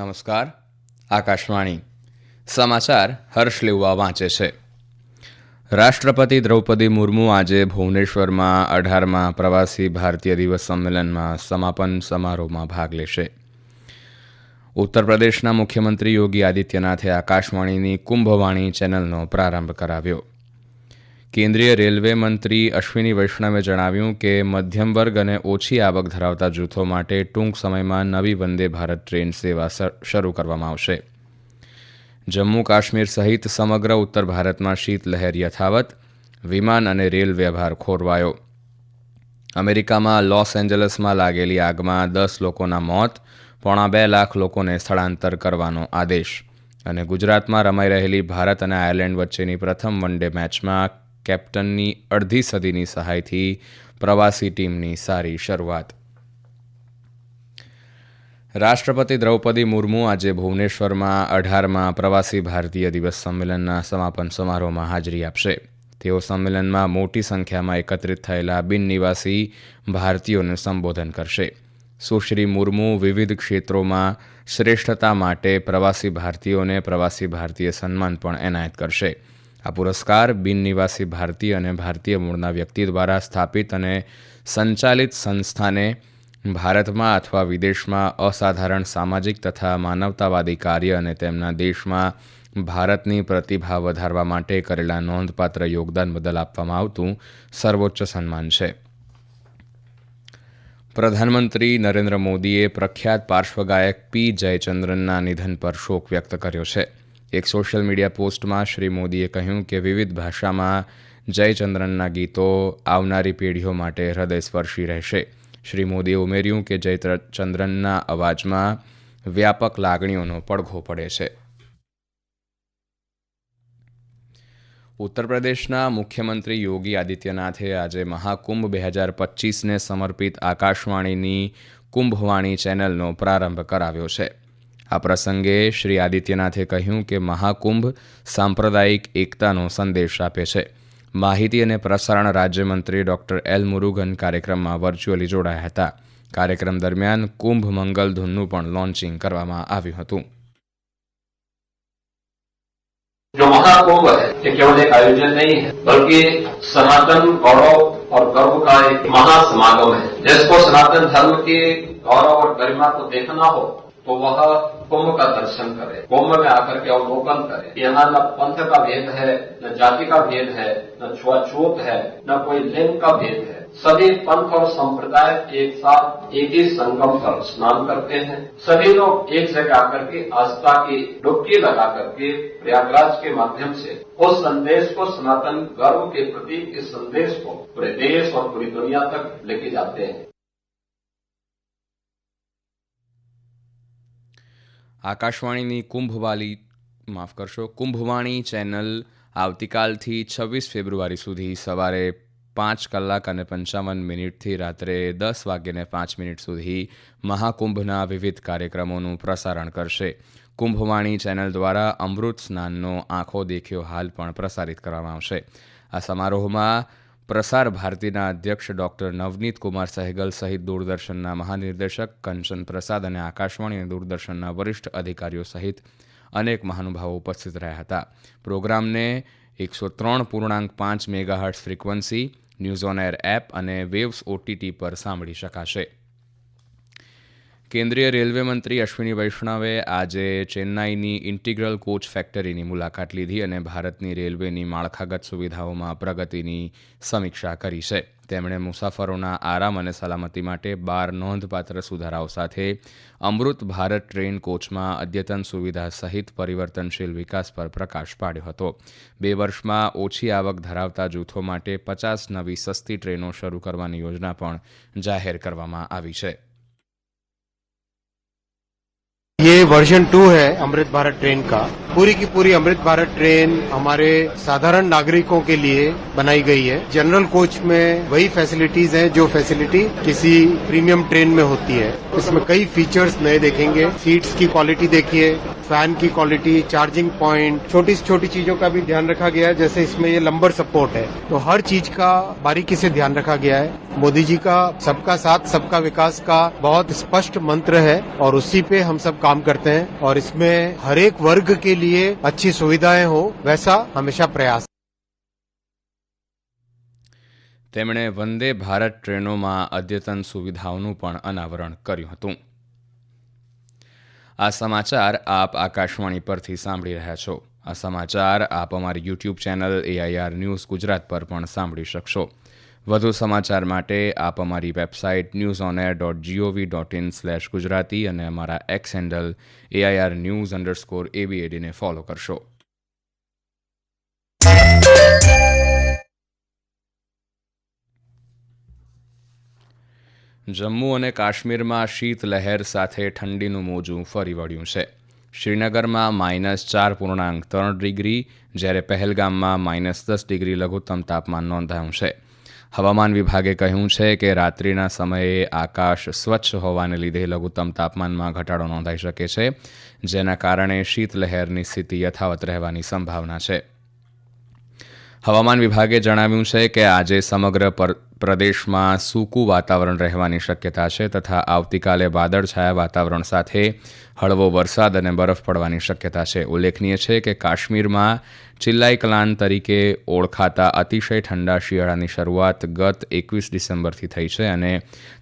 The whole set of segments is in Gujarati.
નમસ્કાર. આકાશવાણી સમાચાર હર્ષ લેવા વાંચે છે. રાષ્ટ્રપતિ દ્રૌપદી મુર્મુ આજે ભુવનેશ્વરમાં 18મા પ્રવાસી ભારતીય દિવસ સંમેલનમાં સમાપન સમારોહમાં ભાગ લેશે. ઉત્તર પ્રદેશના મુખ્યમંત્રી યોગી આદિત્યનાથે આકાશવાણીની કુંભવાણી ચેનલનો પ્રારંભ કરાવ્યો. કેન્દ્રીય રેલવે મંત્રી અશ્વિની વૈષ્ણવે જણાવ્યું કે મધ્યમ વર્ગ અને ઓછી આવક ધરાવતા જૂથો માટે ટૂંક સમયમાં નવી વંદે ભારત ટ્રેન સેવા શરૂ કરવામાં આવશે. જમ્મુ કાશ્મીર સહિત સમગ્ર ઉત્તર ભારતમાં શીતલહેર યથાવત, વિમાન અને રેલ વ્યવહાર ખોરવાયો. અમેરિકામાં લોસ એન્જલસમાં લાગેલી આગમાં 10 લોકોના મોત, 2.5 લાખ લોકોને સ્થળાંતર કરવાનો આદેશ. અને ગુજરાતમાં રમાઈ રહેલી ભારત અને આયર્લેન્ડ વચ્ચેની પ્રથમ વન ડે મેચમાં કેપ્ટનની અડધી સદીની સહાયથી પ્રવાસી ટીમની સારી શરૂઆત. રાષ્ટ્રપતિ દ્રૌપદી મુર્મુ આજે ભુવનેશ્વરમાં 18મા પ્રવાસી ભારતીય દિવસ સંમેલનના સમાપન સમારોહમાં હાજરી આપશે. તેઓ સંમેલનમાં મોટી સંખ્યામાં એકત્રિત થયેલા બિનનિવાસી ભારતીયોને સંબોધન કરશે. સુશ્રી મુર્મુ વિવિધ ક્ષેત્રોમાં શ્રેષ્ઠતા માટે પ્રવાસી ભારતીયોને પ્રવાસી ભારતીય સન્માન પણ એનાયત કરશે. આ પુરસ્કાર બિનનિવાસી ભારતીય અને ભારતીય મૂળના વ્યક્તિ દ્વારા સ્થાપિત અને સંચાલિત સંસ્થાને ભારતમાં અથવા વિદેશમાં અસાધારણ સામાજિક તથા માનવતાવાદી કાર્ય અને તેમના દેશમાં ભારતની પ્રતિભા વધારવા માટે કરેલા નોંધપાત્ર યોગદાન બદલ આપવામાં આવતું સર્વોચ્ચ સન્માન છે. પ્રધાનમંત્રી નરેન્દ્ર મોદીએ પ્રખ્યાત પાર્શ્વગાયક પી જયચંદ્રનના નિધન પર શોક વ્યક્ત કર્યો છે. એક સોશિયલ મીડિયા પોસ્ટમાં શ્રી મોદીએ કહ્યું કે વિવિધ ભાષામાં જયચંદ્રનના ગીતો આવનારી પેઢીઓ માટે હૃદયસ્પર્શી રહેશે. શ્રી મોદીએ ઉમેર્યું કે જયચંદ્રનના અવાજમાં વ્યાપક લાગણીઓનો પડઘો પડે છે. ઉત્તર પ્રદેશના મુખ્યમંત્રી યોગી આદિત્યનાથે આજે મહાકુંભ 2025ને સમર્પિત આકાશવાણીની કુંભવાણી ચેનલનો પ્રારંભ કરાવ્યો છે. આ પ્રસંગે શ્રી આદિત્યનાથે કહ્યું કે મહાકુંભ સાંપ્રદાયિક એકતાનો સંદેશ આપે છે. માહિતી અને પ્રસારણ રાજ્યમંત્રી ડોક્ટર એલ મુરુગન કાર્યક્રમમાં વર્ચ્યુઅલી જોડાયા હતા. કાર્યક્રમ દરમિયાન કુંભ મંગલ ધૂનનું પણ લોન્ચિંગ કરવામાં આવ્યું હતું. जो महाकुंभ है ये केवल एक आयोजन नहीं है बल्कि सनातन गौरव और गर्व का एक महासमागम है. जिसको सनातन धर्म के गौरव और गरिमा को देखना हो तो वह कुंभ का दर्शन करे, कुंभ में आकर के अवलोकन करे. यहाँ न पंथ का भेद है, न जाति का भेद है, न छुआछूत है, न कोई लिंग का भेद है. सभी पंथ और संप्रदाय एक साथ एक ही संगम पर स्नान करते हैं. सभी लोग एक जगह आकर के आस्था की डुबकी लगा करके प्रयागराज के माध्यम से उस संदेश को, सनातन गर्व के प्रति इस संदेश को पूरे देश और पूरी दुनिया तक लेके जाते हैं. આકાશવાણીની કુંભવાણી ચેનલ આવતીકાલથી 26 ફેબ્રુઆરી સુધી સવારે 5:55 રાત્રે 10:05 સુધી મહાકુંભના વિવિધ કાર્યક્રમોનું પ્રસારણ કરશે. કુંભવાણી ચેનલ દ્વારા અમૃત સ્નાનનો આંખો દેખ્યો હાલ પણ પ્રસારિત કરવામાં આવશે. આ સમારોહમાં પ્રસાર ભારતીના અધ્યક્ષ ડોક્ટર નવનીત કુમાર સહેગલ સહિત દૂરદર્શનના મહાનિર્દેશક કંચન પ્રસાદ અને આકાશવાણી અને દૂરદર્શનના વરિષ્ઠ અધિકારીઓ સહિત અનેક મહાનુભાવો ઉપસ્થિત રહ્યા હતા. પ્રોગ્રામને 103.5 megahertz frequency, news on air app અને વેવ્સ ઓટીટી પર સાંભળી શકાશે. કેન્દ્રીય રેલવે મંત્રી અશ્વિની વૈષ્ણવે આજે ચેન્નાઈની ઇન્ટિગ્રલ કોચ ફેક્ટરીની મુલાકાત લીધી અને ભારતની રેલવેની માળખાગત સુવિધાઓમાં પ્રગતિની સમીક્ષા કરી છે. તેમણે મુસાફરોના આરામ અને સલામતી માટે 12 નોંધપાત્ર સુધારાઓ સાથે અમૃત ભારત ટ્રેન કોચમાં અદ્યતન સુવિધા સહિત પરિવર્તનશીલ વિકાસ પર પ્રકાશ પાડ્યો હતો. 2 વર્ષમાં ઓછી આવક ધરાવતા જૂથો માટે 50 નવી સસ્તી ટ્રેનો શરૂ કરવાની યોજના પણ જાહેર કરવામાં આવી છે. ये वर्जन 2 है अमृत भारत ट्रेन का. पूरी की पूरी अमृत भारत ट्रेन हमारे साधारण नागरिकों के लिए बनाई गई है. जनरल कोच में वही फैसिलिटीज हैं जो फैसिलिटी किसी प्रीमियम ट्रेन में होती है. इसमें कई फीचर्स नए देखेंगे. सीट्स की क्वालिटी देखिए, फैन की क्वालिटी, चार्जिंग पॉइंट, छोटी से छोटी चीजों का भी ध्यान रखा गया है. जैसे इसमें ये लंबर सपोर्ट है तो हर चीज का बारीकी से ध्यान रखा गया है. मोदी जी का सबका साथ सबका विकास का बहुत स्पष्ट मंत्र है और उसी पे हम सब काम काम करते हैं और इसमें हर एक वर्ग के लिए अच्छी सुविधाएं हो वैसा हमेशा प्रयास। તેમણે વંદે ભારત ટ્રેનોમાં અદ્યતન સુવિધાઓનું પણ અનાવરણ કર્યું હતું. આ સમાચાર આપ આકાશવાણી પરથી સાંભળી રહ્યા છો. આ સમાચાર આપ અમારી YouTube channel AIR news Gujarat પર પણ સાંભળી શકશો. વધુ સમાચાર માટે આપ અમારી વેબસાઇટ newsonair.gov.in/gujarati અને અમારા એક્સ હેન્ડલ AIR_news_ABAD ને ફોલો કરશો. જમ્મુ અને કાશ્મીરમાં શીતલહેર સાથે ઠંડીનું મોજું ફરી વળ્યું છે. શ્રીનગરમાં -4.3 ડિગ્રી જ્યારે પહેલગામમાં -10 ડિગ્રી લઘુત્તમ તાપમાન નોંધાયું છે. હવામાન વિભાગે કહ્યું છે કે રાત્રિના સમયે આકાશ સ્વચ્છ હોવાને લીધે લઘુત્તમ તાપમાનમાં ઘટાડો નોંધાઈ શકે છે, જેના કારણે શીતલહેરની સ્થિતિ યથાવત રહેવાની સંભાવના છે. હવામાન વિભાગે જણાવ્યું છે કે આજે સમગ્ર પ્રદેશમાં સૂકું વાતાવરણ રહેવાની શક્યતા છે તથા આવતીકાલે વાદળછાયા વાતાવરણ સાથે હળવો વરસાદ અને બરફ પડવાની શક્યતા છે. ઉલ્લેખનીય છે કે કાશ્મીરમાં ચિલ્લાઈ કલાન તરીકે ઓળખાતા અતિશય ઠંડા શિયાળાની શરૂઆત ગત 21 ડિસેમ્બરથી થઈ છે અને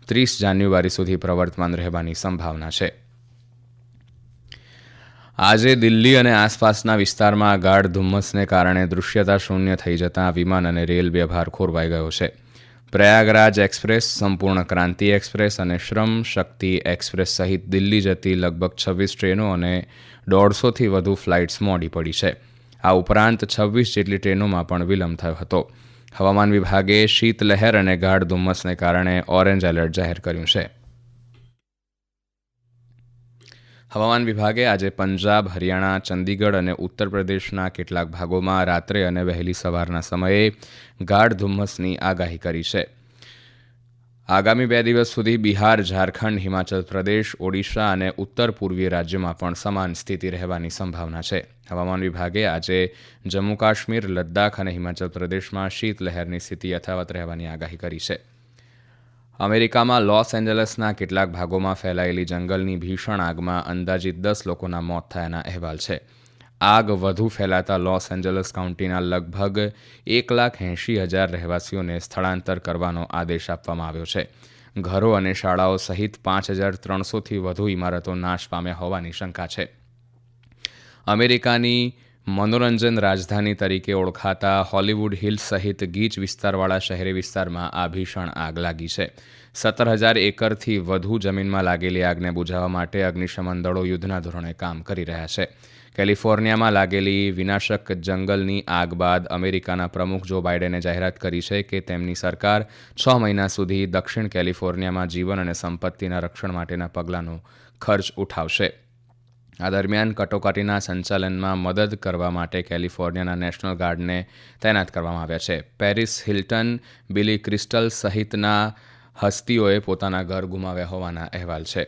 30 જાન્યુઆરી સુધી પ્રવર્તમાન રહેવાની સંભાવના છે. આજે દિલ્હી અને આસપાસના વિસ્તારમાં ગાઢ ધુમ્મસને કારણે દૃશ્યતા શૂન્ય થઈ જતાં વિમાન અને રેલ વ્યવહાર ખોરવાઈ ગયો છે. પ્રયાગરાજ એક્સપ્રેસ, સંપૂર્ણ ક્રાંતિ એક્સપ્રેસ અને શ્રમ શક્તિ એક્સપ્રેસ સહિત દિલ્હી જતી લગભગ 26 ટ્રેનો અને 150થી વધુ ફ્લાઇટ્સ મોડી પડી છે. આ ઉપરાંત 26 જેટલી ટ્રેનોમાં પણ વિલંબ થયો હતો. હવામાન વિભાગે શીતલહેર અને ગાઢ ધુમ્મસને કારણે ઓરેન્જ એલર્ટ જાહેર કર્યું છે. હવામાન વિભાગે આજે પંજાબ, હરિયાણા, ચંદીગઢ અને ઉત્તર પ્રદેશના કેટલાક ભાગોમાં રાત્રે અને વહેલી સવારના સમયે ગાઢ ધુમ્મસની આગાહી કરી છે. આગામી 2 દિવસ સુધી બિહાર, ઝારખંડ, હિમાચલ પ્રદેશ, ઓડિશા અને ઉત્તર પૂર્વીય રાજ્યોમાં પણ સમાન સ્થિતિ રહેવાની સંભાવના છે. હવામાન વિભાગે આજે જમ્મુ કાશ્મીર, લદ્દાખ અને હિમાચલ પ્રદેશમાં શીતલહેરની સ્થિતિ યથાવત રહેવાની આગાહી કરી છે. અમેરિકામાં લોસ એન્જલસના કેટલાક ભાગોમાં ફેલાયેલી જંગલની ભીષણ આગમાં અંદાજિત 10 લોકોના મોત થયાના અહેવાલ છે. આગ વધુ ફેલાતા લોસ એન્જલસ કાઉન્ટીના લગભગ 1,80,000 રહેવાસીઓને સ્થળાંતર કરવાનો આદેશ આપવામાં આવ્યો છે. ઘરો અને શાળાઓ સહિત 5,300થી વધુ ઇમારતો નાશ પામ્યા હોવાની શંકા છે. અમેરિકાની મનોરંજન રાજધાની તરીકે ઓળખાતા હોલિવૂડ હિલ્સ સહિત ગીચ વિસ્તારવાળા શહેરી વિસ્તારમાં આ ભીષણ આગ લાગી છે. 17,000 એકરથી વધુ જમીનમાં લાગેલી આગને બુઝાવવા માટે અગ્નિશમન દળો યુદ્ધના ધોરણે કામ કરી રહ્યા છે. કેલિફોર્નિયામાં લાગેલી વિનાશક જંગલની આગ બાદ અમેરિકાના પ્રમુખ જો બાઇડેને જાહેરાત કરી છે કે તેમની સરકાર 6 મહિના સુધી દક્ષિણ કેલિફોર્નિયામાં જીવન અને સંપત્તિના રક્ષણ માટેના પગલાંનો ખર્ચ ઉઠાવશે. આ દરમિયાન કટોકટીના સંચાલનમાં મદદ કરવા માટે કેલિફોર્નિયાના નેશનલ ગાર્ડને તૈનાત કરવામાં આવ્યા છે. પેરિસ હિલ્ટન, બિલી ક્રિસ્ટલ સહિતના હસ્તીઓએ પોતાના ઘર ગુમાવ્યા હોવાના અહેવાલ છે.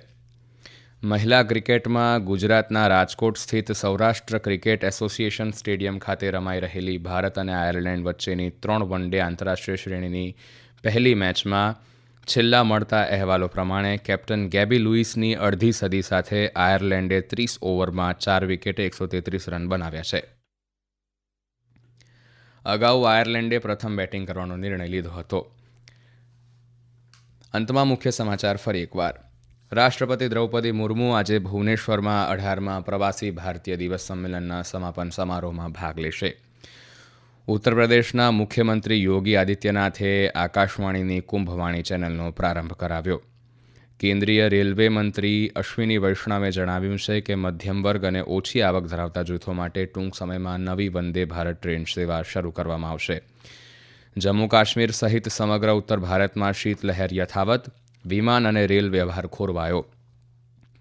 મહિલા ક્રિકેટમાં ગુજરાતના રાજકોટ સ્થિત સૌરાષ્ટ્ર ક્રિકેટ એસોસિએશન સ્ટેડિયમ ખાતે રમાઈ રહેલી ભારત અને આયર્લેન્ડ વચ્ચેની 3 વન-ડે આંતરરાષ્ટ્રીય શ્રેણીની પહેલી મેચમાં છેલ્લા મળતા અહેવાલો પ્રમાણે કેપ્ટન ગેબી લુઇસની અડધી સદી સાથે આયર્લેન્ડે 30 ઓવરમાં 4 વિકેટે 133 રન બનાવ્યા છે. અગાઉ આયર્લેન્ડે પ્રથમ બેટિંગ કરવાનો નિર્ણય લીધો હતો. અંતમાં મુખ્ય સમાચાર ફરી એકવાર. રાષ્ટ્રપતિ દ્રૌપદી મુર્મુ આજે ભુવનેશ્વરમાં 18મા પ્રવાસી ભારતીય દિવસ સંમેલનના સમાપન સમારોહમાં ભાગ લેશે. ઉત્તર પ્રદેશના મુખ્યમંત્રી યોગી આદિત્યનાથે આકાશવાણીની કુંભવાણી ચેનલનો પ્રારંભ કરાવ્યો. કેન્દ્રીય રેલવે મંત્રી અશ્વિની વૈષ્ણવે જણાવ્યું છે કે મધ્યમ વર્ગ અને ઓછી આવક ધરાવતા જૂથો માટે ટૂંક સમયમાં નવી વંદે ભારત ટ્રેન સેવા શરૂ કરવામાં આવશે. જમ્મુ કાશ્મીર સહિત સમગ્ર ઉત્તર ભારતમાં શીતલહેર યથાવત, વિમાન અને રેલ વ્યવહાર ખોરવાયો.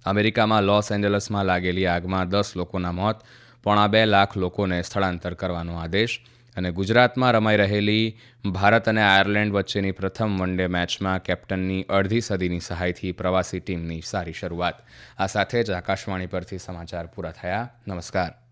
અમેરિકામાં લોસ એન્જલસમાં લાગેલી આગમાં 10 લોકોના મોત, 2.25 લાખ લોકોને સ્થળાંતર કરવાનો આદેશ અને ગુજરાતમાં રમાઈ રહેલી ભારત અને આયર્લેન્ડ વચ્ચેની પ્રથમ વન-ડે મેચમાં કેપ્ટનની અડધી સદીની સહાયથી પ્રવાસી ટીમની સારી શરૂઆત. આ સાથે જ આકાશવાણી પરથી સમાચાર પૂરા થયા. નમસ્કાર.